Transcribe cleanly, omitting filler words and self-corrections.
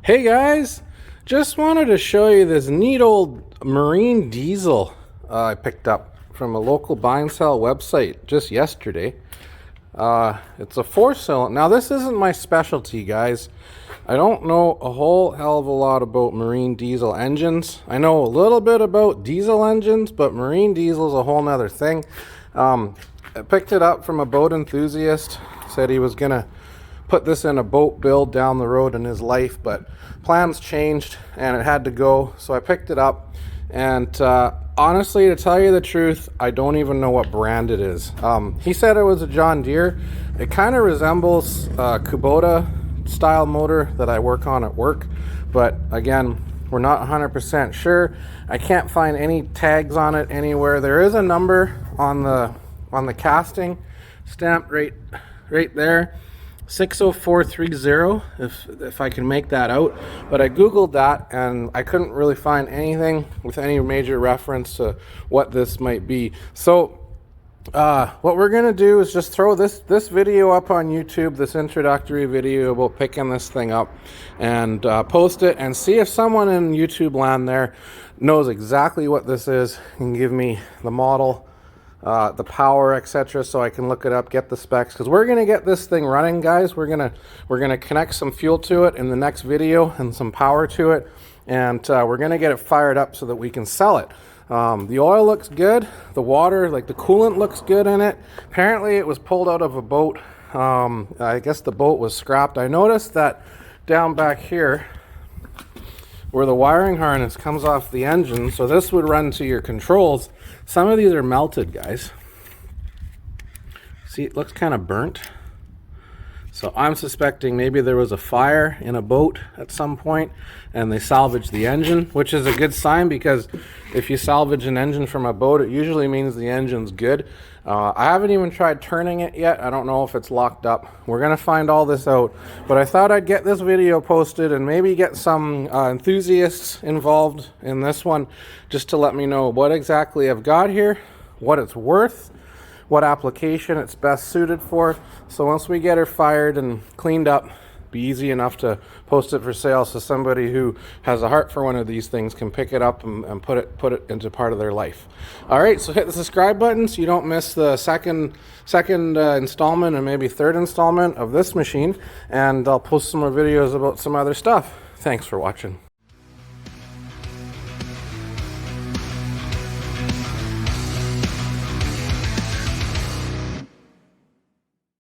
Hey guys, just wanted to show you this neat old marine diesel I picked up from a local buy and sell website just yesterday. It's a 4-cylinder. Now this isn't my specialty, guys. I don't know a whole hell of a lot about marine diesel engines. I know a little bit about diesel engines, but marine diesel is a whole nother thing. I picked it up from a boat enthusiast. Said he was gonna put this in a boat build down the road in his life, but plans changed and it had to go, so I picked it up. And honestly, to tell you the truth, I don't even know what brand it is. He said it was a John Deere. It kind of resembles a Kubota style motor that I work on at work, but again, we're not 100% sure. I can't find any tags on it anywhere. There is a number on the casting stamped right there, 60430, if I can make that out. But I googled that and I couldn't really find anything with any major reference to what this might be. So what we're gonna do is just throw this video up on YouTube, this introductory video about picking this thing up, and post it and see if someone in YouTube land there knows exactly what this is and give me the model, the power, etc., so I can look it up, get the specs, because we're gonna get this thing running, guys. We're gonna connect some fuel to it in the next video and some power to it, and we're gonna get it fired up so that we can sell it. The oil looks good, the water, like the coolant, looks good in it. Apparently it was pulled out of a boat. I guess the boat was scrapped. I noticed that down back here where the wiring harness comes off the engine, so this would run to your controls. Some of these are melted, guys. See, it looks kind of burnt. So I'm suspecting maybe there was a fire in a boat at some point and they salvaged the engine, which is a good sign, because if you salvage an engine from a boat, it usually means the engine's good. I haven't even tried turning it yet. I don't know if it's locked up. We're gonna find all this out, but I thought I'd get this video posted and maybe get some enthusiasts involved in this one, just to let me know what exactly I've got here, what it's worth, what application it's best suited for. So once we get her fired and cleaned up, be easy enough to post it for sale, so somebody who has a heart for one of these things can pick it up and put it into part of their life. All right, so hit the subscribe button so you don't miss the second installment and maybe third installment of this machine, and I'll post some more videos about some other stuff. Thanks for watching.